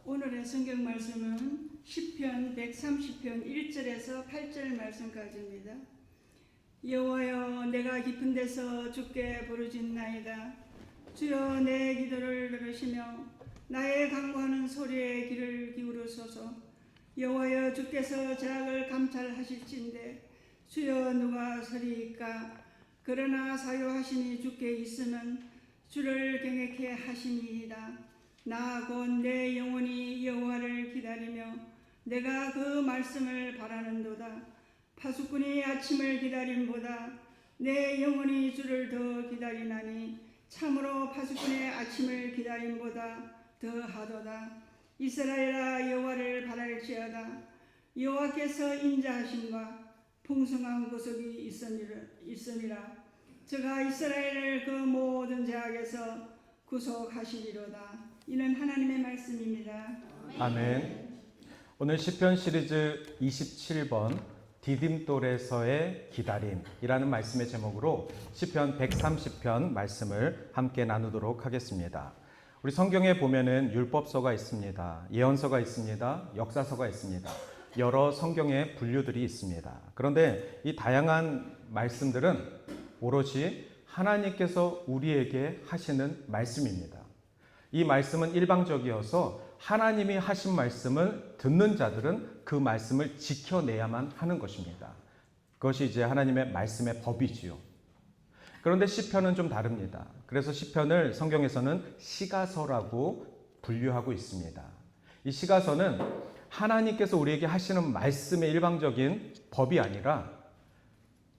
오늘의 성경 말씀은 시편 130편 1절에서 8절 말씀까지입니다. 여호와여, 내가 깊은 데서 주께 부르짖나이다. 주여, 내 기도를 들으시며 나의 간구하는 소리에 귀를 기울이소서. 여호와여, 주께서 죄악을 감찰하실진대 주여, 누가 서리이까? 그러나 사유하심이 주께 있으면 주를 경외케 하시니이다. 나 곧 내 영혼이 여호와를 기다리며 내가 그 말씀을 바라는도다. 파수꾼이 아침을 기다림보다 내 영혼이 주를 더 기다리나니 참으로 파수꾼의 아침을 기다림보다 더하도다. 이스라엘아, 여호와를 바랄지어다. 여호와께서 인자하심과 풍성한 구속이 있으니라. 저가 이스라엘을 그 모든 죄악에서 구속하시리로다. 이는 하나님의 말씀입니다. 아멘. 오늘 시편 시리즈 27번 디딤돌에서의 기다림이라는 말씀의 제목으로 시편 130편 말씀을 함께 나누도록 하겠습니다. 우리 성경에 보면은 율법서가 있습니다. 예언서가 있습니다. 역사서가 있습니다. 여러 성경의 분류들이 있습니다. 그런데 이 다양한 말씀들은 오로지 하나님께서 우리에게 하시는 말씀입니다. 이 말씀은 일방적이어서 하나님이 하신 말씀을 듣는 자들은 그 말씀을 지켜내야만 하는 것입니다. 그것이 이제 하나님의 말씀의 법이지요. 그런데 시편은 좀 다릅니다. 그래서 시편을 성경에서는 시가서라고 분류하고 있습니다. 이 시가서는 하나님께서 우리에게 하시는 말씀의 일방적인 법이 아니라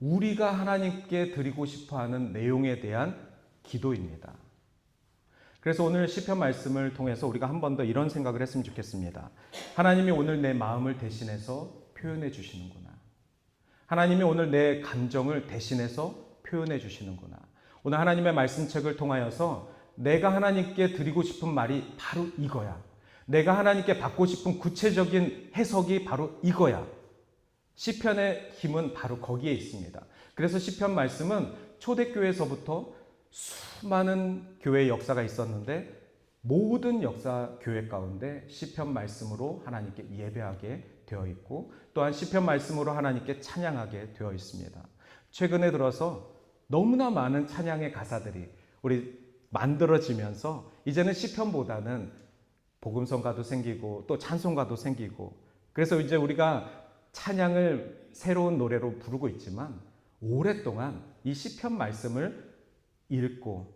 우리가 하나님께 드리고 싶어하는 내용에 대한 기도입니다. 그래서 오늘 시편 말씀을 통해서 우리가 한 번 더 이런 생각을 했으면 좋겠습니다. 하나님이 오늘 내 마음을 대신해서 표현해 주시는구나. 하나님이 오늘 내 감정을 대신해서 표현해 주시는구나. 오늘 하나님의 말씀책을 통하여서 내가 하나님께 드리고 싶은 말이 바로 이거야. 내가 하나님께 받고 싶은 구체적인 해석이 바로 이거야. 시편의 힘은 바로 거기에 있습니다. 그래서 시편 말씀은 초대교회에서부터 수많은 교회의 역사가 있었는데 모든 역사 교회 가운데 시편 말씀으로 하나님께 예배하게 되어 있고 또한 시편 말씀으로 하나님께 찬양하게 되어 있습니다. 최근에 들어서 너무나 많은 찬양의 가사들이 우리 만들어지면서 이제는 시편보다는 복음성가도 생기고 또 찬송가도 생기고 그래서 이제 우리가 찬양을 새로운 노래로 부르고 있지만 오랫동안 이 시편 말씀을 읽고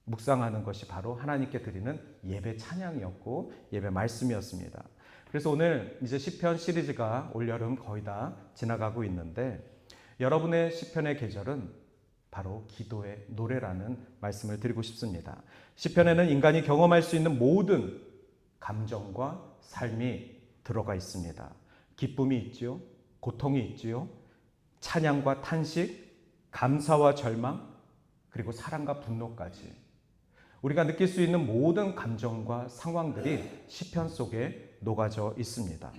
묵상하는 것이 바로 하나님께 드리는 예배 찬양이었고 예배 말씀이었습니다. 그래서 오늘 이제 시편 시리즈가 올여름 거의 다 지나가고 있는데 여러분의 시편의 계절은 바로 기도의 노래라는 말씀을 드리고 싶습니다. 시편에는 인간이 경험할 수 있는 모든 감정과 삶이 들어가 있습니다. 기쁨이 있지요, 고통이 있지요, 찬양과 탄식, 감사와 절망, 그리고 사랑과 분노까지 우리가 느낄 수 있는 모든 감정과 상황들이 시편 속에 녹아져 있습니다.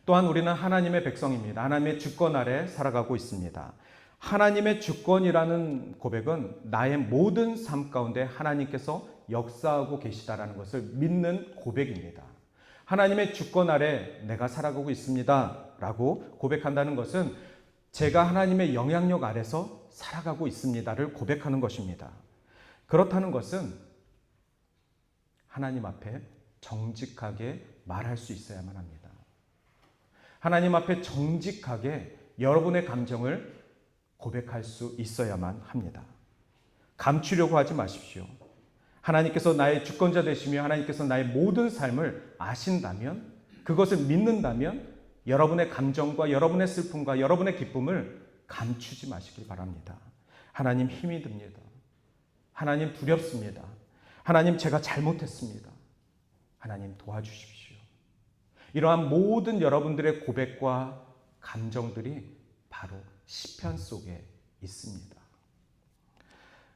또한 우리는 하나님의 백성입니다. 하나님의 주권 아래 살아가고 있습니다. 하나님의 주권이라는 고백은 나의 모든 삶 가운데 하나님께서 역사하고 계시다라는 것을 믿는 고백입니다. 하나님의 주권 아래 내가 살아가고 있습니다 라고 고백한다는 것은 제가 하나님의 영향력 아래서 살아가고 있습니다를 고백하는 것입니다. 그렇다는 것은 하나님 앞에 정직하게 말할 수 있어야만 합니다. 하나님 앞에 정직하게 여러분의 감정을 고백할 수 있어야만 합니다. 감추려고 하지 마십시오. 하나님께서 나의 주권자 되시며 하나님께서 나의 모든 삶을 아신다면 그것을 믿는다면 여러분의 감정과 여러분의 슬픔과 여러분의 기쁨을 감추지 마시길 바랍니다. 하나님 힘이 듭니다. 하나님 두렵습니다. 하나님 제가 잘못했습니다. 하나님 도와주십시오. 이러한 모든 여러분들의 고백과 감정들이 바로 시편 속에 있습니다.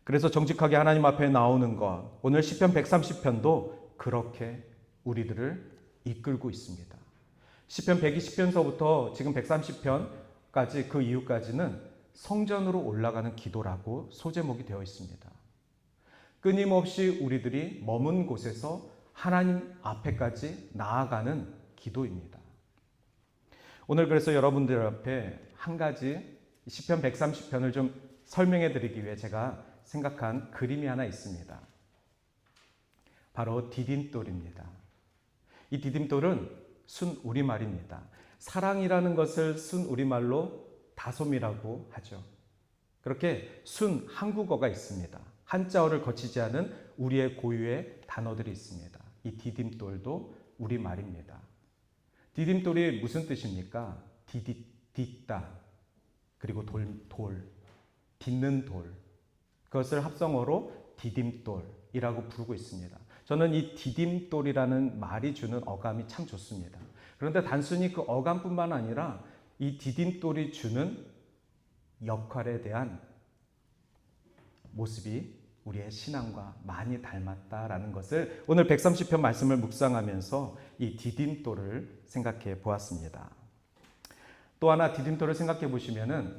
그래서 정직하게 하나님 앞에 나오는 것, 오늘 시편 130편도 그렇게 우리들을 이끌고 있습니다. 시편 120편서부터 지금 130편까지 그 이후까지는 성전으로 올라가는 기도라고 소제목이 되어 있습니다. 끊임없이 우리들이 머문 곳에서 하나님 앞에까지 나아가는 기도입니다. 오늘 그래서 여러분들 앞에 한 가지 시편 130편을 좀 설명해 드리기 위해 제가 생각한 그림이 하나 있습니다. 바로 디딤돌입니다. 이 디딤돌은 순 우리말입니다. 사랑이라는 것을 순 우리말로 다솜이라고 하죠. 그렇게 순 한국어가 있습니다. 한자어를 거치지 않은 우리의 고유의 단어들이 있습니다. 이 디딤돌도 우리말입니다. 디딤돌이 무슨 뜻입니까? 딛다, 그리고 돌, 딛는 돌. 그것을 합성어로 디딤돌이라고 부르고 있습니다. 저는 이 디딤돌이라는 말이 주는 어감이 참 좋습니다. 그런데 단순히 그 어감뿐만 아니라 이 디딤돌이 주는 역할에 대한 모습이 우리의 신앙과 많이 닮았다라는 것을 오늘 130편 말씀을 묵상하면서 이 디딤돌을 생각해 보았습니다. 또 하나 디딤돌을 생각해 보시면은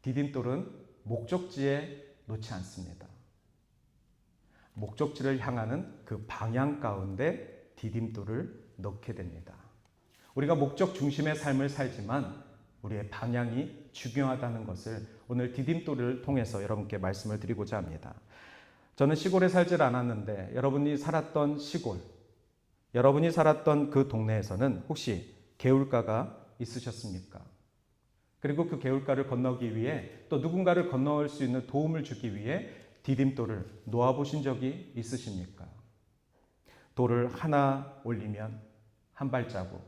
디딤돌은 목적지에 놓지 않습니다. 목적지를 향하는 그 방향 가운데 디딤돌을 넣게 됩니다. 우리가 목적 중심의 삶을 살지만 우리의 방향이 중요하다는 것을 오늘 디딤돌을 통해서 여러분께 말씀을 드리고자 합니다. 저는 시골에 살질 않았는데 여러분이 살았던 시골, 여러분이 살았던 그 동네에서는 혹시 개울가가 있으셨습니까? 그리고 그 개울가를 건너기 위해 또 누군가를 건너올 수 있는 도움을 주기 위해 디딤돌을 놓아보신 적이 있으십니까? 돌을 하나 올리면 한 발자국,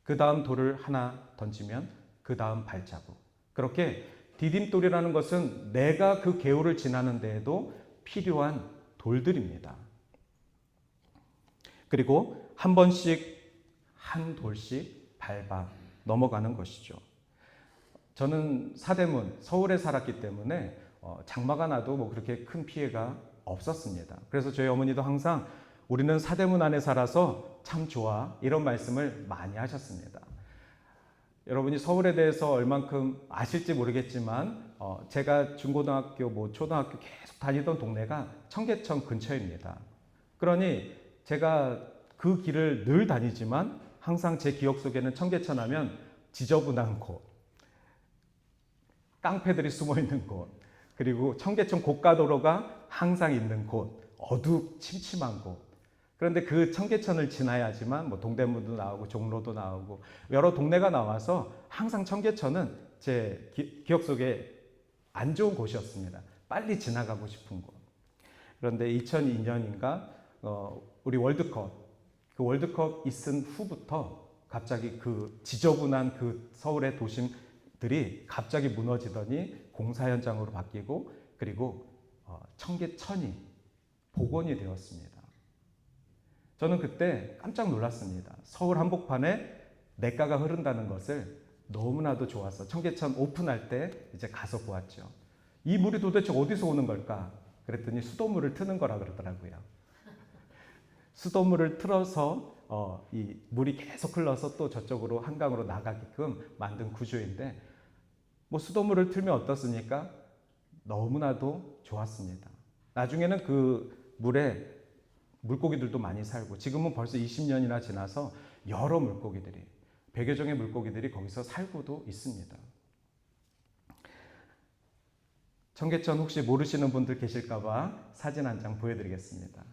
그 다음 돌을 하나 던지면 그 다음 발자국. 그렇게 디딤돌이라는 것은 내가 그 개울을 지나는 데에도 필요한 돌들입니다. 그리고 한 번씩 한 돌씩 밟아 넘어가는 것이죠. 저는 사대문, 서울에 살았기 때문에 장마가 나도 뭐 그렇게 큰 피해가 없었습니다. 그래서 저희 어머니도 항상 우리는 사대문 안에 살아서 참 좋아 이런 말씀을 많이 하셨습니다. 여러분이 서울에 대해서 얼만큼 아실지 모르겠지만 제가 중고등학교, 초등학교 계속 다니던 동네가 청계천 근처입니다. 그러니 제가 그 길을 늘 다니지만 항상 제 기억 속에는 청계천 하면 지저분한 곳, 깡패들이 숨어 있는 곳, 그리고 청계천 고가도로가 항상 있는 곳, 어두침침한 곳. 그런데 그 청계천을 지나야지만 뭐 동대문도 나오고 종로도 나오고 여러 동네가 나와서 항상 청계천은 제 기억 속에 안 좋은 곳이었습니다. 빨리 지나가고 싶은 곳. 그런데 2002년인가 우리 월드컵, 그 월드컵 있은 후부터 갑자기 그 지저분한 그 서울의 도심들이 갑자기 무너지더니 공사 현장으로 바뀌고 그리고 청계천이 복원이 되었습니다. 저는 그때 깜짝 놀랐습니다. 서울 한복판에 냇가가 흐른다는 것을 너무나도 좋아서 청계천 오픈할 때 이제 가서 보았죠. 이 물이 도대체 어디서 오는 걸까? 그랬더니 수돗물을 트는 거라 그러더라고요. 수돗물을 틀어서 이 물이 계속 흘러서 또 저쪽으로 한강으로 나가게끔 만든 구조인데 뭐 수돗물을 틀면 어떻습니까? 너무나도 좋았습니다. 나중에는 그 물에 물고기들도 많이 살고 지금은 벌써 20년이나 지나서 여러 물고기들이 100여 종의 물고기들이 거기서 살고도 있습니다. 청계천 혹시 모르시는 분들 계실까 봐 사진 한 장 보여드리겠습니다.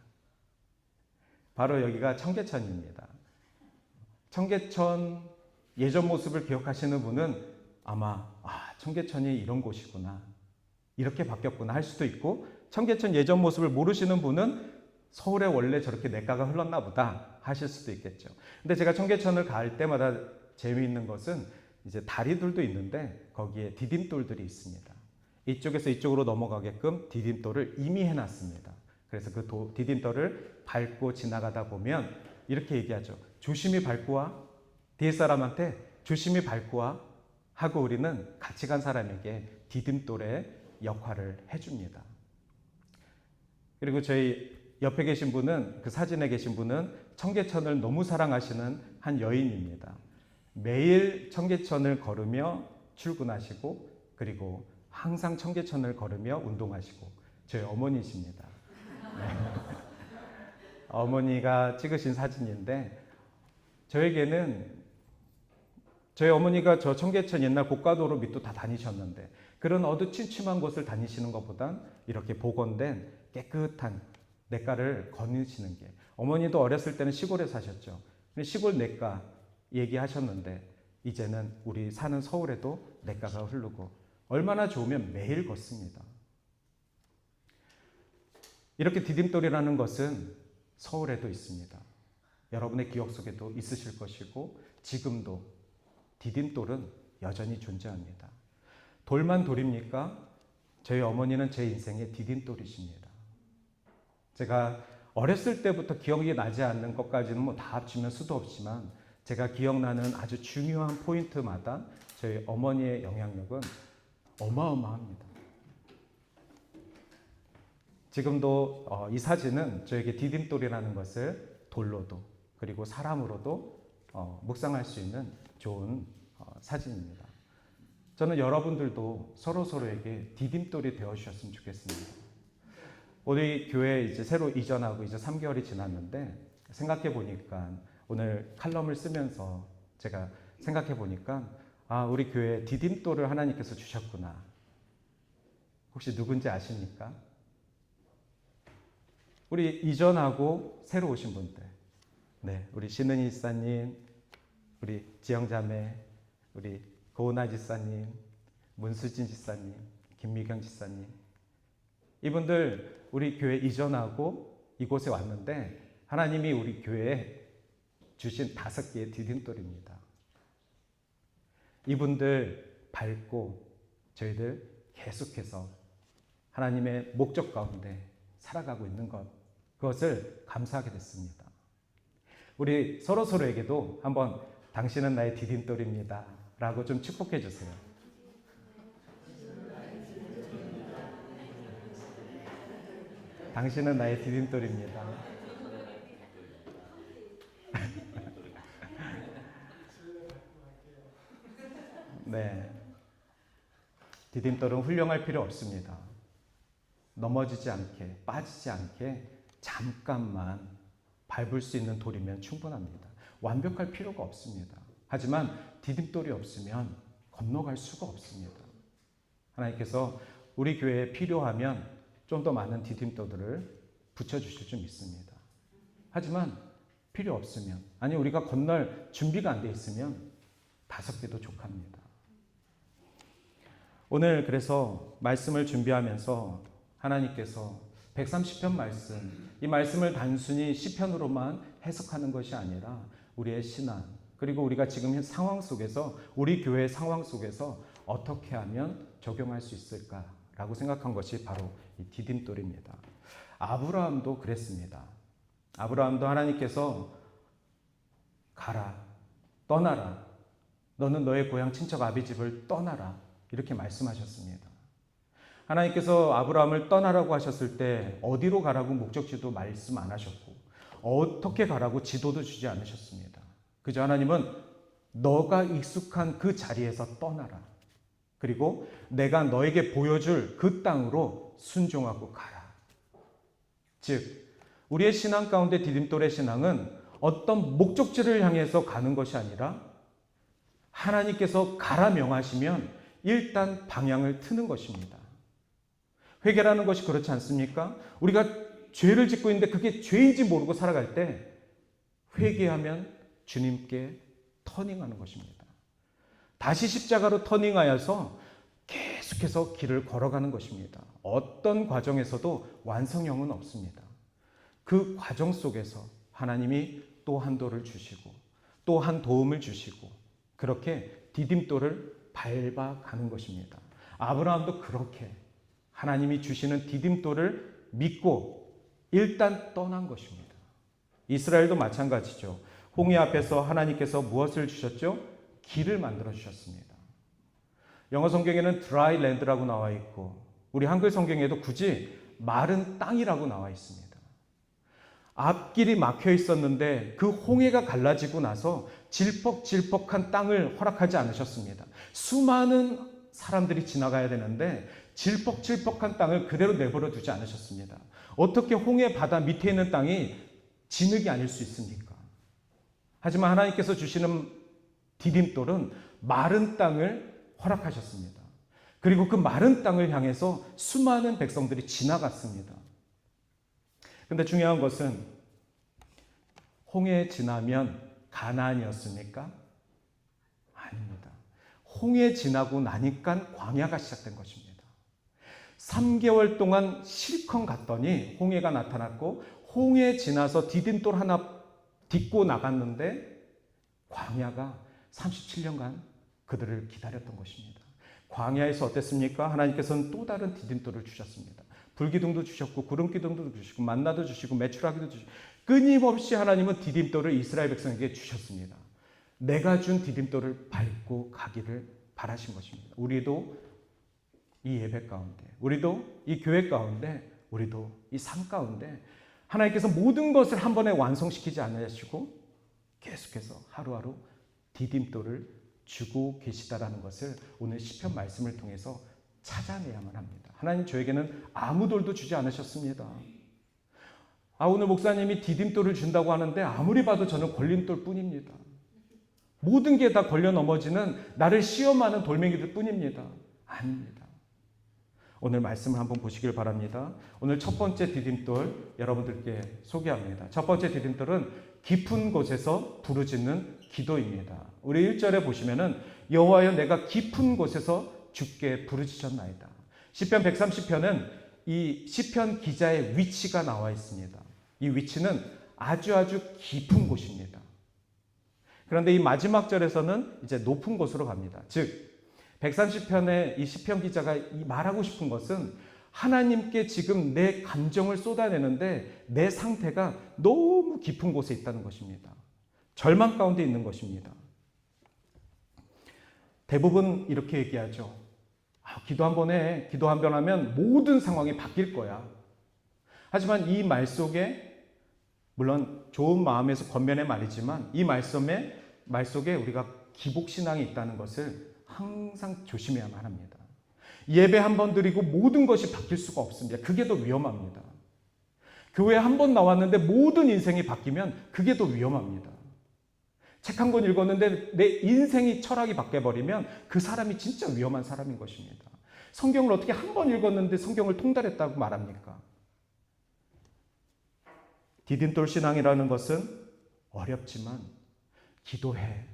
바로 여기가 청계천입니다. 청계천 예전 모습을 기억하시는 분은 아마 청계천이 이런 곳이구나 이렇게 바뀌었구나 할 수도 있고 청계천 예전 모습을 모르시는 분은 서울에 원래 저렇게 냇가가 흘렀나 보다 하실 수도 있겠죠. 근데 제가 청계천을 갈 때마다 재미있는 것은 이제 다리들도 있는데 거기에 디딤돌들이 있습니다. 이쪽에서 이쪽으로 넘어가게끔 디딤돌을 이미 해놨습니다. 그래서 그 디딤돌을 밟고 지나가다 보면 이렇게 얘기하죠. 조심히 밟고 와. 뒤에 사람한테 조심히 밟고 와 하고 우리는 같이 간 사람에게 디딤돌의 역할을 해줍니다. 그리고 저희 옆에 계신 분은 그 사진에 계신 분은 청계천을 너무 사랑하시는 한 여인입니다. 매일 청계천을 걸으며 출근하시고 그리고 항상 청계천을 걸으며 운동하시고 저희 어머니십니다. 네. 어머니가 찍으신 사진인데 저에게는 저희 어머니가 저 청계천 옛날 고가도로 밑도 다 다니셨는데 그런 어두침침한 곳을 다니시는 것보단 이렇게 복원된 깨끗한 냇가를 거니시는 게, 어머니도 어렸을 때는 시골에 사셨죠. 근데 시골 냇가 얘기하셨는데 이제는 우리 사는 서울에도 냇가가 흐르고 얼마나 좋으면 매일 걷습니다. 이렇게 디딤돌이라는 것은 서울에도 있습니다. 여러분의 기억 속에도 있으실 것이고 지금도 디딤돌은 여전히 존재합니다. 돌만 돌입니까? 저희 어머니는 제 인생의 디딤돌이십니다. 제가 어렸을 때부터 기억이 나지 않는 것까지는 뭐 다 합치면 수도 없지만 제가 기억나는 아주 중요한 포인트마다 저희 어머니의 영향력은 어마어마합니다. 지금도 이 사진은 저에게 디딤돌이라는 것을 돌로도 그리고 사람으로도 묵상할 수 있는 좋은 사진입니다. 저는 여러분들도 서로에게 디딤돌이 되어주셨으면 좋겠습니다. 우리 교회 이제 새로 이전하고 이제 3개월이 지났는데 생각해 보니까 오늘 칼럼을 쓰면서 제가 생각해 보니까 우리 교회에 디딤돌을 하나님께서 주셨구나. 혹시 누군지 아십니까? 우리 이전하고 새로 오신 분들. 네, 우리 신은희 지사님, 우리 지영자매, 우리 고은아 지사님, 문수진 지사님, 김미경 지사님. 이분들 우리 교회 이전하고 이곳에 왔는데 하나님이 우리 교회에 주신 5개의 디딤돌입니다. 이분들 밟고 저희들 계속해서 하나님의 목적 가운데 살아가고 있는 것, 그것을 감사하게 됐습니다. 우리 서로에게도 한번 당신은 나의 디딤돌입니다 라고 좀 축복해 주세요. 당신은 나의 디딤돌입니다. 네, 디딤돌은 훌륭할 필요 없습니다. 넘어지지 않게, 빠지지 않게 잠깐만 밟을 수 있는 돌이면 충분합니다. 완벽할 필요가 없습니다. 하지만 디딤돌이 없으면 건너갈 수가 없습니다. 하나님께서 우리 교회에 필요하면 좀 더 많은 디딤돌들을 붙여주실 줄 믿습니다. 하지만 필요 없으면, 아니 우리가 건널 준비가 안 돼 있으면 5개도 족합니다. 오늘 그래서 말씀을 준비하면서 하나님께서 130편 말씀, 이 말씀을 단순히 시편으로만 해석하는 것이 아니라 우리의 신앙, 그리고 우리가 지금 상황 속에서, 우리 교회의 상황 속에서 어떻게 하면 적용할 수 있을까라고 생각한 것이 바로 이 디딤돌입니다. 아브라함도 그랬습니다. 아브라함도 하나님께서 가라, 떠나라, 너는 너의 고향 친척 아비 집을 떠나라 이렇게 말씀하셨습니다. 하나님께서 아브라함을 떠나라고 하셨을 때 어디로 가라고 목적지도 말씀 안 하셨고 어떻게 가라고 지도도 주지 않으셨습니다. 그저 하나님은 너가 익숙한 그 자리에서 떠나라. 그리고 내가 너에게 보여줄 그 땅으로 순종하고 가라. 즉 우리의 신앙 가운데 디딤돌의 신앙은 어떤 목적지를 향해서 가는 것이 아니라 하나님께서 가라 명하시면 일단 방향을 트는 것입니다. 회개라는 것이 그렇지 않습니까? 우리가 죄를 짓고 있는데 그게 죄인지 모르고 살아갈 때 회개하면 주님께 터닝하는 것입니다. 다시 십자가로 터닝하여서 계속해서 길을 걸어가는 것입니다. 어떤 과정에서도 완성형은 없습니다. 그 과정 속에서 하나님이 또 한 돌을 주시고 또 한 도움을 주시고 그렇게 디딤돌을 밟아가는 것입니다. 아브라함도 그렇게 하나님이 주시는 디딤돌을 믿고 일단 떠난 것입니다. 이스라엘도 마찬가지죠. 홍해 앞에서 하나님께서 무엇을 주셨죠? 길을 만들어 주셨습니다. 영어 성경에는 dry land라고 나와 있고 우리 한글 성경에도 굳이 마른 땅이라고 나와 있습니다. 앞길이 막혀 있었는데 그 홍해가 갈라지고 나서 질퍽질퍽한 땅을 허락하지 않으셨습니다. 수많은 사람들이 지나가야 되는데 질퍽질퍽한 땅을 그대로 내버려 두지 않으셨습니다. 어떻게 홍해 바다 밑에 있는 땅이 진흙이 아닐 수 있습니까? 하지만 하나님께서 주시는 디딤돌은 마른 땅을 허락하셨습니다. 그리고 그 마른 땅을 향해서 수많은 백성들이 지나갔습니다. 근데 중요한 것은 홍해 지나면 가나안이었습니까? 아닙니다. 홍해 지나고 나니까 광야가 시작된 것입니다. 3개월 동안 실컷 갔더니 홍해가 나타났고 홍해 지나서 디딤돌 하나 딛고 나갔는데 광야가 37년간 그들을 기다렸던 것입니다. 광야에서 어땠습니까? 하나님께서는 또 다른 디딤돌을 주셨습니다. 불기둥도 주셨고 구름기둥도 주시고 만나도 주시고 메추라기도 주시고 끊임없이 하나님은 디딤돌을 이스라엘 백성에게 주셨습니다. 내가 준 디딤돌을 밟고 가기를 바라신 것입니다. 우리도 이 예배 가운데, 우리도 이 교회 가운데, 우리도 이 삶 가운데 하나님께서 모든 것을 한 번에 완성시키지 않으시고 계속해서 하루하루 디딤돌을 주고 계시다라는 것을 오늘 시편 말씀을 통해서 찾아내야만 합니다. 하나님 저에게는 아무 돌도 주지 않으셨습니다. 오늘 목사님이 디딤돌을 준다고 하는데 아무리 봐도 저는 걸림돌 뿐입니다. 모든 게 다 걸려 넘어지는 나를 시험하는 돌멩이들 뿐입니다. 아닙니다. 오늘 말씀을 한번 보시길 바랍니다. 오늘 첫 번째 디딤돌 여러분들께 소개합니다. 첫 번째 디딤돌은 깊은 곳에서 부르짖는 기도입니다. 우리 1절에 보시면은 여호와여 내가 깊은 곳에서 주께 부르짖었나이다. 시편 130편은 이 시편 기자의 위치가 나와 있습니다. 이 위치는 아주 깊은 곳입니다. 그런데 이 마지막 절에서는 이제 높은 곳으로 갑니다. 즉 130편의 이 시편 기자가 말하고 싶은 것은 하나님께 지금 내 감정을 쏟아내는데 내 상태가 너무 깊은 곳에 있다는 것입니다. 절망 가운데 있는 것입니다. 대부분 이렇게 얘기하죠. 기도 한 번 해. 기도 한 번 하면 모든 상황이 바뀔 거야. 하지만 이 말 속에 물론 좋은 마음에서 권면의 말이지만 이 말 속에 우리가 기복신앙이 있다는 것을 항상 조심해야만 합니다. 예배 한 번 드리고 모든 것이 바뀔 수가 없습니다. 그게 더 위험합니다. 교회 한 번 나왔는데 모든 인생이 바뀌면 그게 더 위험합니다. 책 한 권 읽었는데 내 인생이 철학이 바뀌어버리면 그 사람이 진짜 위험한 사람인 것입니다. 성경을 어떻게 한 번 읽었는데 성경을 통달했다고 말합니까? 디딤돌 신앙이라는 것은 어렵지만 기도해.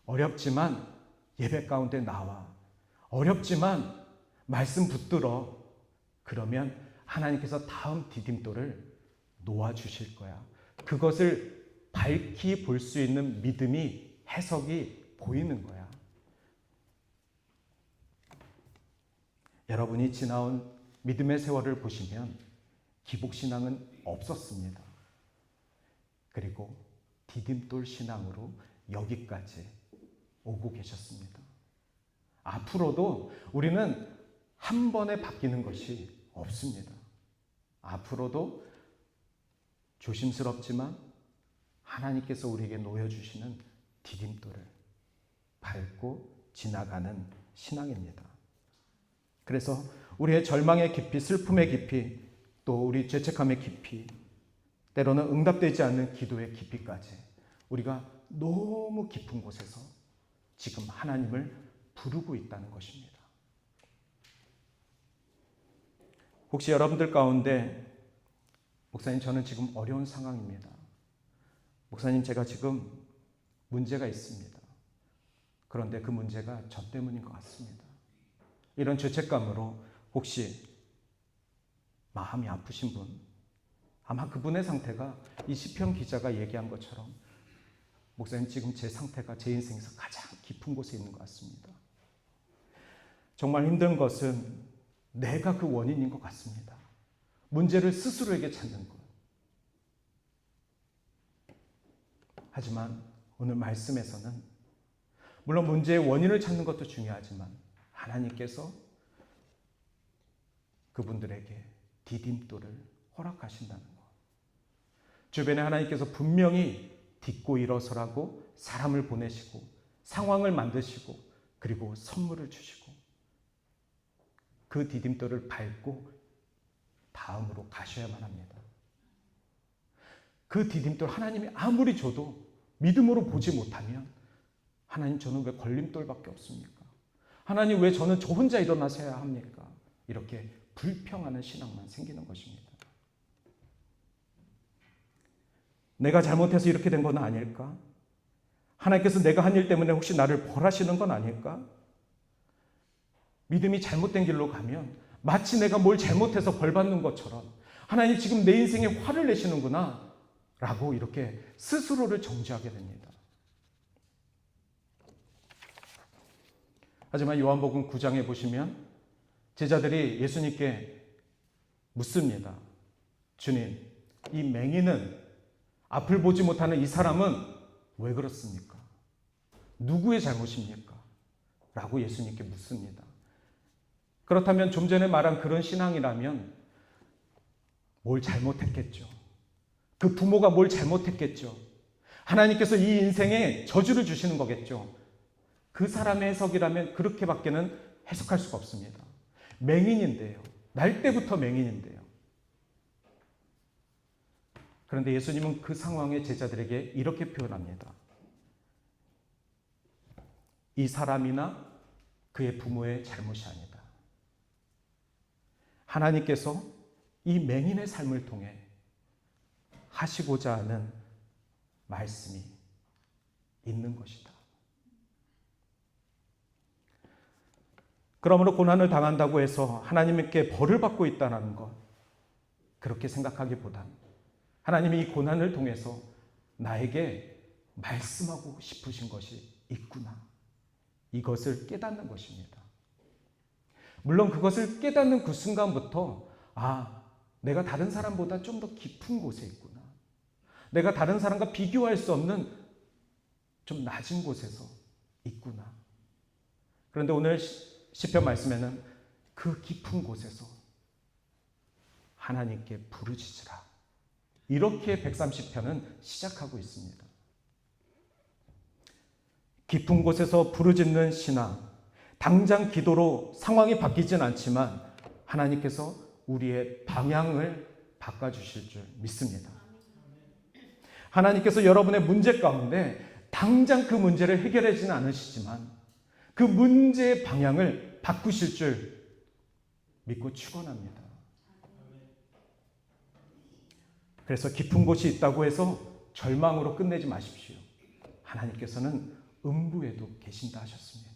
어렵지만 예배 가운데 나와. 어렵지만 말씀 붙들어. 그러면 하나님께서 다음 디딤돌을 놓아주실 거야. 그것을 밝히 볼 수 있는 믿음이 해석이 보이는 거야. 여러분이 지나온 믿음의 세월을 보시면 기복신앙은 없었습니다. 그리고 디딤돌 신앙으로 여기까지 오고 계셨습니다. 앞으로도 우리는 한 번에 바뀌는 것이 없습니다. 앞으로도 조심스럽지만 하나님께서 우리에게 놓여주시는 디딤돌을 밟고 지나가는 신앙입니다. 그래서 우리의 절망의 깊이, 슬픔의 깊이, 또 우리 죄책감의 깊이, 때로는 응답되지 않는 기도의 깊이까지 우리가 너무 깊은 곳에서 지금 하나님을 부르고 있다는 것입니다. 혹시 여러분들 가운데 목사님 저는 지금 어려운 상황입니다. 목사님 제가 지금 문제가 있습니다. 그런데 그 문제가 저 때문인 것 같습니다. 이런 죄책감으로 혹시 마음이 아프신 분, 아마 그분의 상태가 이 시편 기자가 얘기한 것처럼 목사님 지금 제 상태가 제 인생에서 가장 깊은 곳에 있는 것 같습니다. 정말 힘든 것은 내가 그 원인인 것 같습니다. 문제를 스스로에게 찾는 것. 하지만 오늘 말씀에서는 물론 문제의 원인을 찾는 것도 중요하지만 하나님께서 그분들에게 디딤돌을 허락하신다는 것. 주변에 하나님께서 분명히 딛고 일어서라고 사람을 보내시고 상황을 만드시고 그리고 선물을 주시고 그 디딤돌을 밟고 다음으로 가셔야만 합니다. 그 디딤돌 하나님이 아무리 줘도 믿음으로 보지 못하면 하나님 저는 왜 걸림돌밖에 없습니까? 하나님 왜 저는 저 혼자 일어나셔야 합니까? 이렇게 불평하는 신앙만 생기는 것입니다. 내가 잘못해서 이렇게 된 건 아닐까? 하나님께서 내가 한 일 때문에 혹시 나를 벌하시는 건 아닐까? 믿음이 잘못된 길로 가면 마치 내가 뭘 잘못해서 벌받는 것처럼 하나님 지금 내 인생에 화를 내시는구나 라고 이렇게 스스로를 정죄하게 됩니다. 하지만 요한복음 9장에 보시면 제자들이 예수님께 묻습니다. 주님, 이 맹인은 앞을 보지 못하는 이 사람은 왜 그렇습니까? 누구의 잘못입니까? 라고 예수님께 묻습니다. 그렇다면 좀 전에 말한 그런 신앙이라면 뭘 잘못했겠죠. 그 부모가 뭘 잘못했겠죠. 하나님께서 이 인생에 저주를 주시는 거겠죠. 그 사람의 해석이라면 그렇게밖에는 해석할 수가 없습니다. 맹인인데요. 날 때부터 맹인인데요. 그런데 예수님은 그 상황에 제자들에게 이렇게 표현합니다. 이 사람이나 그의 부모의 잘못이 아니다. 하나님께서 이 맹인의 삶을 통해 하시고자 하는 말씀이 있는 것이다. 그러므로 고난을 당한다고 해서 하나님께 벌을 받고 있다는 것, 그렇게 생각하기보단 하나님이 이 고난을 통해서 나에게 말씀하고 싶으신 것이 있구나. 이것을 깨닫는 것입니다. 물론 그것을 깨닫는 그 순간부터 내가 다른 사람보다 좀 더 깊은 곳에 있구나. 내가 다른 사람과 비교할 수 없는 좀 낮은 곳에서 있구나. 그런데 오늘 시편 말씀에는 그 깊은 곳에서 하나님께 부르짖으라. 이렇게 130편은 시작하고 있습니다. 깊은 곳에서 부르짖는 신앙, 당장 기도로 상황이 바뀌진 않지만 하나님께서 우리의 방향을 바꿔주실 줄 믿습니다. 하나님께서 여러분의 문제 가운데 당장 그 문제를 해결하지는 않으시지만 그 문제의 방향을 바꾸실 줄 믿고 축원합니다. 그래서 깊은 곳이 있다고 해서 절망으로 끝내지 마십시오. 하나님께서는 음부에도 계신다 하셨습니다.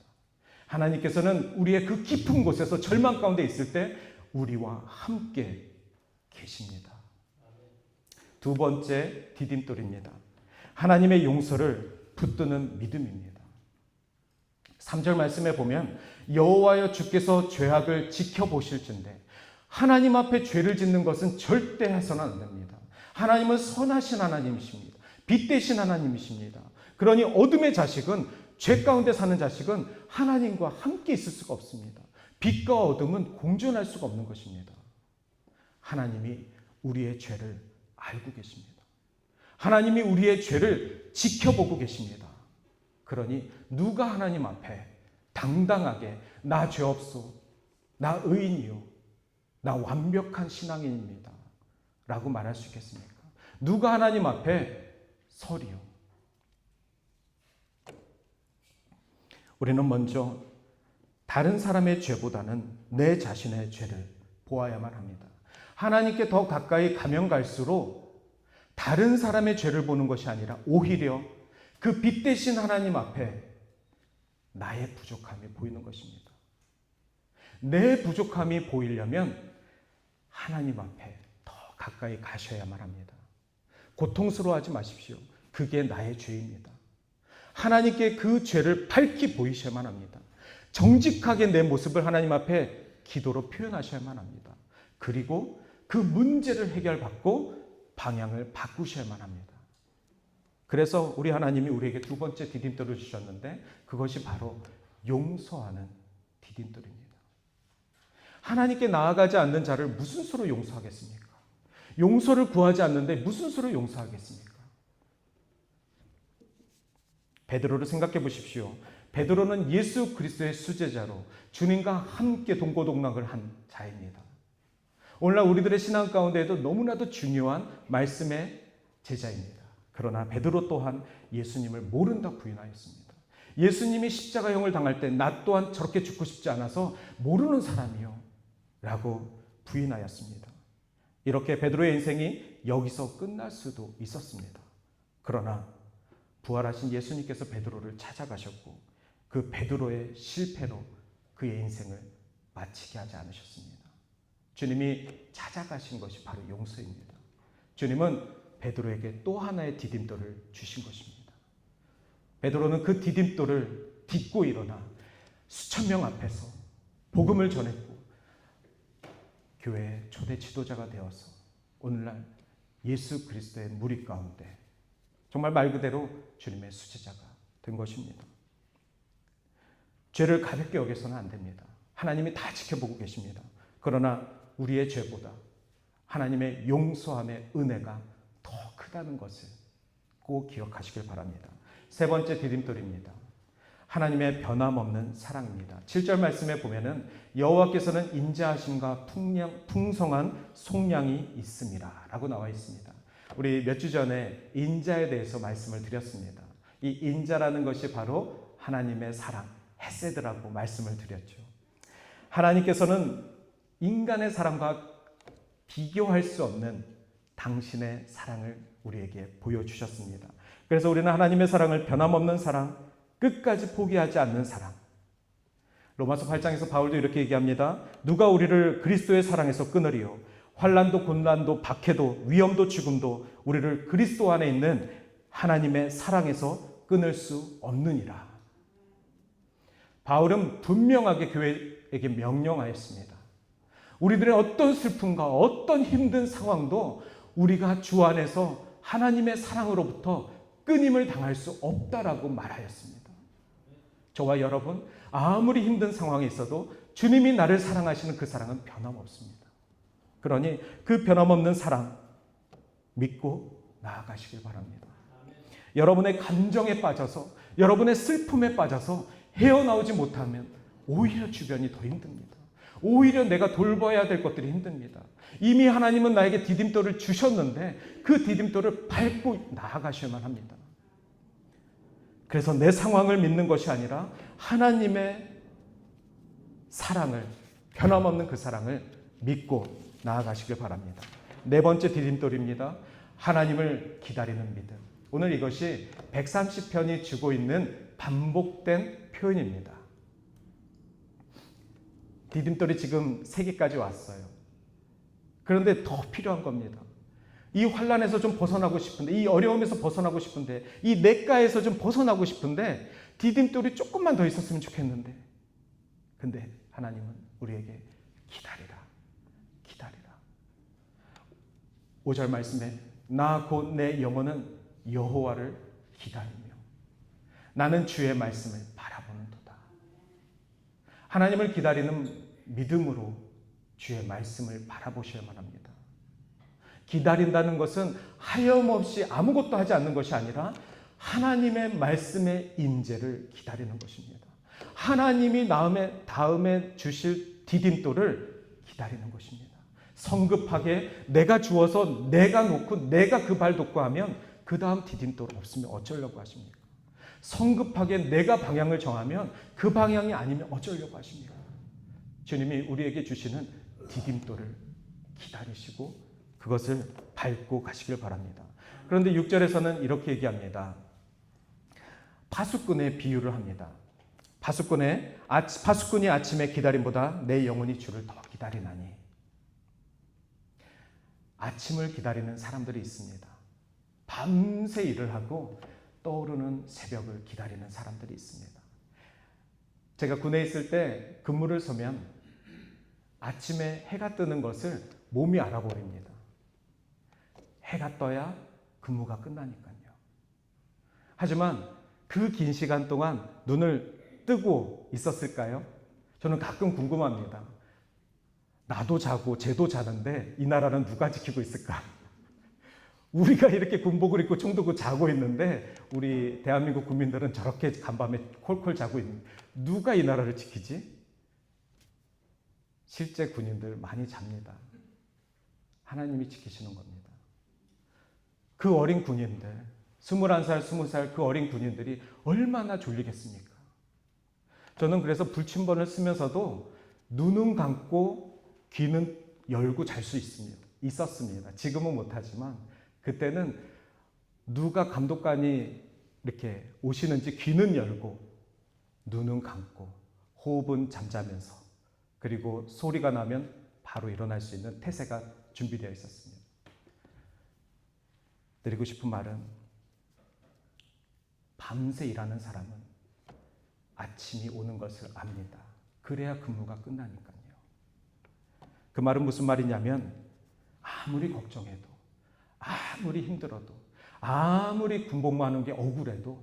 하나님께서는 우리의 그 깊은 곳에서 절망 가운데 있을 때 우리와 함께 계십니다. 두 번째 디딤돌입니다. 하나님의 용서를 붙드는 믿음입니다. 3절 말씀에 보면 여호와여 주께서 죄악을 지켜보실진대 하나님 앞에 죄를 짓는 것은 절대 해서는 안 됩니다. 하나님은 선하신 하나님이십니다. 빛 대신 하나님이십니다. 그러니 어둠의 자식은 죄 가운데 사는 자식은 하나님과 함께 있을 수가 없습니다. 빛과 어둠은 공존할 수가 없는 것입니다. 하나님이 우리의 죄를 알고 계십니다. 하나님이 우리의 죄를 지켜보고 계십니다. 그러니 누가 하나님 앞에 당당하게 나 죄 없소, 나 의인이요, 나 완벽한 신앙인입니다 라고 말할 수 있겠습니까? 누가 하나님 앞에 서리요? 우리는 먼저 다른 사람의 죄보다는 내 자신의 죄를 보아야만 합니다. 하나님께 더 가까이 가면 갈수록 다른 사람의 죄를 보는 것이 아니라 오히려 그 빛 대신 하나님 앞에 나의 부족함이 보이는 것입니다. 내 부족함이 보이려면 하나님 앞에 더 가까이 가셔야만 합니다. 고통스러워하지 마십시오. 그게 나의 죄입니다. 하나님께 그 죄를 밝히 보이셔야만 합니다. 정직하게 내 모습을 하나님 앞에 기도로 표현하셔야만 합니다. 그리고 그 문제를 해결받고 방향을 바꾸셔야만 합니다. 그래서 우리 하나님이 우리에게 두 번째 디딤돌을 주셨는데 그것이 바로 용서하는 디딤돌입니다. 하나님께 나아가지 않는 자를 무슨 수로 용서하겠습니까? 용서를 구하지 않는데 무슨 수로 용서하겠습니까? 베드로를 생각해 보십시오. 베드로는 예수 그리스도의 수제자로 주님과 함께 동고동락을 한 자입니다. 오늘날 우리들의 신앙 가운데에도 너무나도 중요한 말씀의 제자입니다. 그러나 베드로 또한 예수님을 모른다 부인하였습니다. 예수님이 십자가형을 당할 때 나 또한 저렇게 죽고 싶지 않아서 모르는 사람이요 라고 부인하였습니다. 이렇게 베드로의 인생이 여기서 끝날 수도 있었습니다. 그러나 부활하신 예수님께서 베드로를 찾아가셨고 그 베드로의 실패로 그의 인생을 마치게 하지 않으셨습니다. 주님이 찾아가신 것이 바로 용서입니다. 주님은 베드로에게 또 하나의 디딤돌을 주신 것입니다. 베드로는 그 디딤돌을 딛고 일어나 수천 명 앞에서 복음을 전했고 교회의 초대 지도자가 되어서 오늘날 예수 그리스도의 무리 가운데 정말 말 그대로 주님의 수제자가 된 것입니다. 죄를 가볍게 여겨서는 안 됩니다. 하나님이 다 지켜보고 계십니다. 그러나 우리의 죄보다 하나님의 용서함의 은혜가 더 크다는 것을 꼭 기억하시길 바랍니다. 세 번째 디딤돌입니다. 하나님의 변함없는 사랑입니다. 7절 말씀에 보면은 여호와께서는 인자하심과 풍성한 속량이 있음이라 라고 나와 있습니다. 우리 몇 주 전에 인자에 대해서 말씀을 드렸습니다. 이 인자라는 것이 바로 하나님의 사랑, 헤세드라고 말씀을 드렸죠. 하나님께서는 인간의 사랑과 비교할 수 없는 당신의 사랑을 우리에게 보여주셨습니다. 그래서 우리는 하나님의 사랑을 변함없는 사랑, 끝까지 포기하지 않는 사랑. 로마서 8장에서 바울도 이렇게 얘기합니다. 누가 우리를 그리스도의 사랑에서 끊으리요? 환난도 곤난도 박해도 위험도 죽음도 우리를 그리스도 안에 있는 하나님의 사랑에서 끊을 수 없느니라. 바울은 분명하게 교회에게 명령하였습니다. 우리들의 어떤 슬픔과 어떤 힘든 상황도 우리가 주 안에서 하나님의 사랑으로부터 끊임을 당할 수 없다라고 말하였습니다. 저와 여러분, 아무리 힘든 상황에 있어도 주님이 나를 사랑하시는 그 사랑은 변함없습니다. 그러니 그 변함없는 사랑 믿고 나아가시길 바랍니다. 여러분의 감정에 빠져서, 여러분의 슬픔에 빠져서 헤어나오지 못하면 오히려 주변이 더 힘듭니다. 오히려 내가 돌봐야 될 것들이 힘듭니다. 이미 하나님은 나에게 디딤돌을 주셨는데 그 디딤돌을 밟고 나아가셔야만 합니다. 그래서 내 상황을 믿는 것이 아니라 하나님의 사랑을, 변함없는 그 사랑을 믿고 나아가시길 바랍니다. 네 번째 디딤돌입니다. 하나님을 기다리는 믿음. 오늘 이것이 130편이 주고 있는 반복된 표현입니다. 디딤돌이 지금 3개까지 왔어요. 그런데 더 필요한 겁니다. 이 환난에서 좀 벗어나고 싶은데, 이 어려움에서 벗어나고 싶은데, 이 냇가에서 좀 벗어나고 싶은데 디딤돌이 조금만 더 있었으면 좋겠는데, 근데 하나님은 우리에게 기다리라, 기다리라. 5절 말씀에 나 곧 내 영혼은 여호와를 기다리며 나는 주의 말씀을 바라보는도다. 하나님을 기다리는 믿음으로 주의 말씀을 바라보셔야만 합니다. 기다린다는 것은 하염없이 아무것도 하지 않는 것이 아니라 하나님의 말씀의 임재를 기다리는 것입니다. 하나님이 다음에 주실 디딤돌을 기다리는 것입니다. 성급하게 내가 주어서 내가 놓고 내가 그 발 돋고 하면 그 다음 디딤돌 없으면 어쩌려고 하십니까? 성급하게 내가 방향을 정하면 그 방향이 아니면 어쩌려고 하십니까? 주님이 우리에게 주시는 디딤돌을 기다리시고 그것을 밟고 가시길 바랍니다. 그런데 6절에서는 이렇게 얘기합니다. 파수꾼의 비유를 합니다. 파수꾼이 아침에 기다림보다 내 영혼이 주를 더 기다리나니. 아침을 기다리는 사람들이 있습니다. 밤새 일을 하고 떠오르는 새벽을 기다리는 사람들이 있습니다. 제가 군에 있을 때 근무를 서면 아침에 해가 뜨는 것을 몸이 알아버립니다. 해가 떠야 근무가 끝나니까요. 하지만 그 긴 시간 동안 눈을 뜨고 있었을까요? 저는 가끔 궁금합니다. 나도 자고 쟤도 자는데 이 나라는 누가 지키고 있을까? 우리가 이렇게 군복을 입고 총 들고 자고 있는데 우리 대한민국 국민들은 저렇게 간밤에 콜콜 자고 있는데 누가 이 나라를 지키지? 실제 군인들 많이 잡니다. 하나님이 지키시는 겁니다. 그 어린 군인들, 21살, 20살 그 어린 군인들이 얼마나 졸리겠습니까? 저는 그래서 불침번을 쓰면서도 눈은 감고 귀는 열고 잘 수 있었습니다. 지금은 못하지만 그때는 누가 감독관이 이렇게 오시는지 귀는 열고 눈은 감고 호흡은 잠자면서 그리고 소리가 나면 바로 일어날 수 있는 태세가 준비되어 있었습니다. 드리고 싶은 말은 밤새 일하는 사람은 아침이 오는 것을 압니다. 그래야 근무가 끝나니까요. 그 말은 무슨 말이냐면 아무리 걱정해도 아무리 힘들어도 아무리 군복무하는 게 억울해도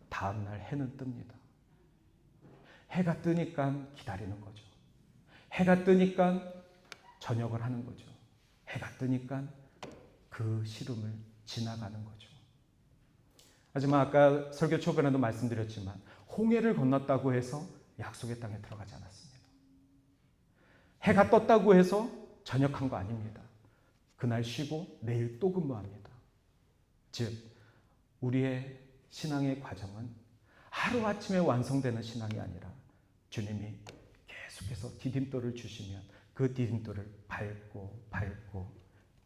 다음날 해는 뜹니다. 해가 뜨니까 기다리는 거죠. 해가 뜨니까 저녁을 하는 거죠. 해가 뜨니까 그 시름을 지나가는 거죠. 하지만 아까 설교 초반에도 말씀드렸지만 홍해를 건넜다고 해서 약속의 땅에 들어가지 않았습니다. 해가 떴다고 해서 전역한 거 아닙니다. 그날 쉬고 내일 또 근무합니다. 즉 우리의 신앙의 과정은 하루아침에 완성되는 신앙이 아니라 주님이 계속해서 디딤돌을 주시면 그 디딤돌을 밟고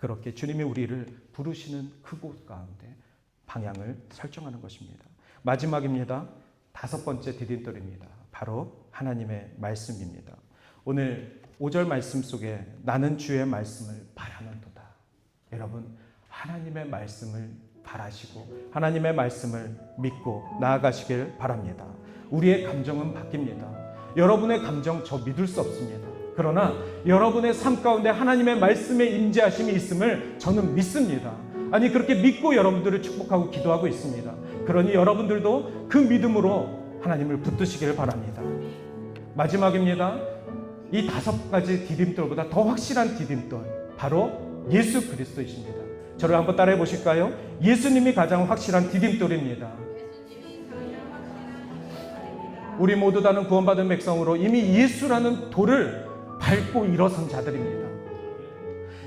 그렇게 주님이 우리를 부르시는 그곳 가운데 방향을 설정하는 것입니다. 마지막입니다. 5번째 디딤돌입니다. 바로 하나님의 말씀입니다. 오늘 5절 말씀 속에 나는 주의 말씀을 바라는도다. 여러분 하나님의 말씀을 바라시고 하나님의 말씀을 믿고 나아가시길 바랍니다. 우리의 감정은 바뀝니다. 여러분의 감정 저 믿을 수 없습니다. 그러나 여러분의 삶 가운데 하나님의 말씀의 임재하심이 있음을 저는 믿습니다. 아니 그렇게 믿고 여러분들을 축복하고 기도하고 있습니다. 그러니 여러분들도 그 믿음으로 하나님을 붙드시기를 바랍니다. 마지막입니다. 이 5가지 디딤돌보다 더 확실한 디딤돌 바로 예수 그리스도이십니다. 저를 한번 따라해 보실까요? 예수님이 가장 확실한 디딤돌입니다. 우리 모두 다는 구원받은 백성으로 이미 예수라는 돌을 밟고 일어선 자들입니다.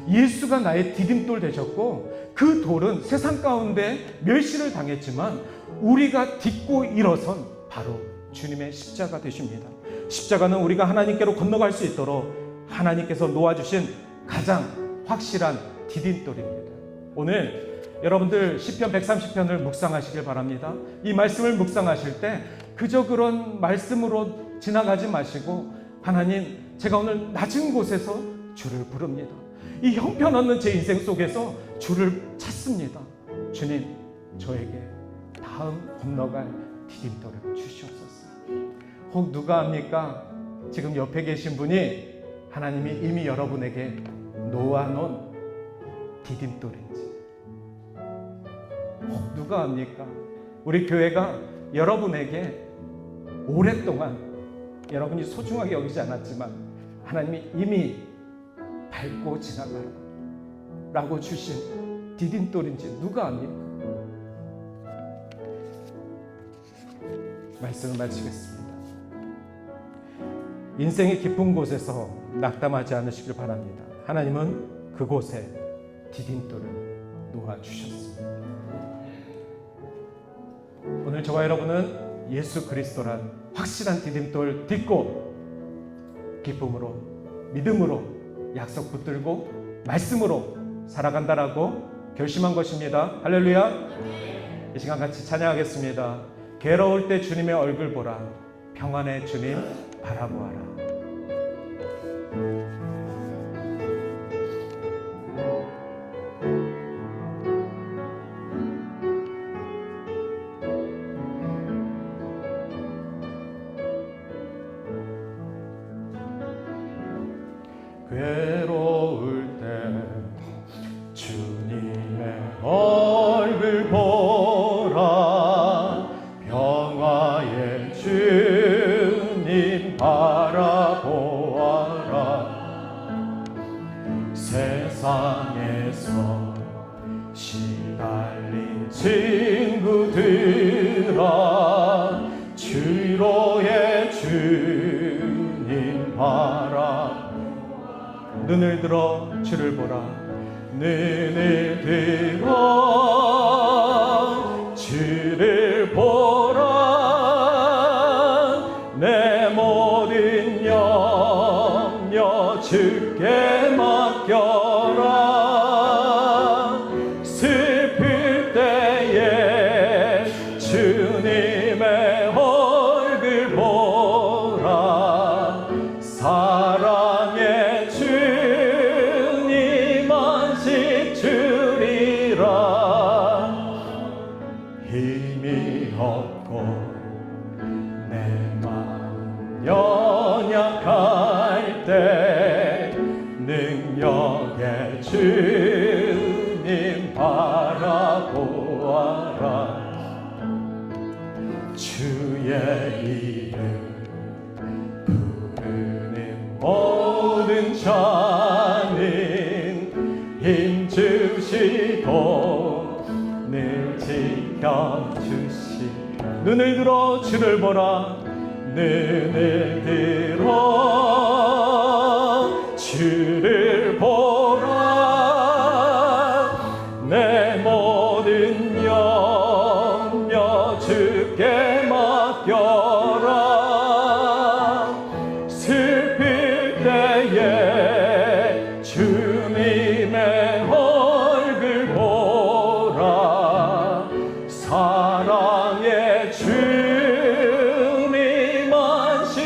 예수가 나의 디딤돌 되셨고 그 돌은 세상 가운데 멸시를 당했지만 우리가 딛고 일어선 바로 주님의 십자가 되십니다. 십자가는 우리가 하나님께로 건너갈 수 있도록 하나님께서 놓아주신 가장 확실한 디딤돌입니다. 오늘 여러분들 시편 130편을 묵상하시길 바랍니다. 이 말씀을 묵상하실 때 그저 그런 말씀으로 지나가지 마시고 하나님 제가 오늘 낮은 곳에서 주를 부릅니다. 이 형편없는 제 인생 속에서 주를 찾습니다. 주님 저에게 다음 건너갈 디딤돌을 주시옵소서. 혹 누가 합니까? 지금 옆에 계신 분이 하나님이 이미 여러분에게 놓아놓은 디딤돌인지 혹 누가 합니까? 우리 교회가 여러분에게 오랫동안 여러분이 소중하게 여기지 않았지만 하나님이 이미 밟고 지나가라 라고 주신 디딤돌인지 누가 압니까? 말씀을 마치겠습니다. 인생의 깊은 곳에서 낙담하지 않으시길 바랍니다. 하나님은 그곳에 디딤돌을 놓아주셨습니다. 오늘 저와 여러분은 예수 그리스도란 확실한 디딤돌 딛고 기쁨으로 믿음으로 약속 붙들고 말씀으로 살아간다라고 결심한 것입니다. 할렐루야. 이 시간 같이 찬양하겠습니다. 괴로울 때 주님의 얼굴 보라 평안의 주님 바라보아라. 괴로울 때 주님의 얼굴 보라 평화의 주님 바라보아라. 세상에서 시달린 친구들아 주로의 주님 바라. 눈을 들어 주를 보라. 눈을 들어 주를 보라. 내 모든 염려 주께 맡겨라. 슬플 때에 주님의 얼굴 보라. 사랑의 주님 안식 주리라. 힘이 없고 내 마음 연약할 때 능력의 주님 바라보아라. 주의 이름 부르는 모든 자는 힘 주시고 늘 지켜주시. 눈을 들어 주를 보라. 눈을 들어 주를 보라. 내 모든 염려 주께 맡겨라. 슬플 때에 주님의 얼굴 보라. 사랑의 주님 안식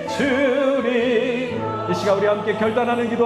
주리. 이 시간 우리 함께 결단하는 기도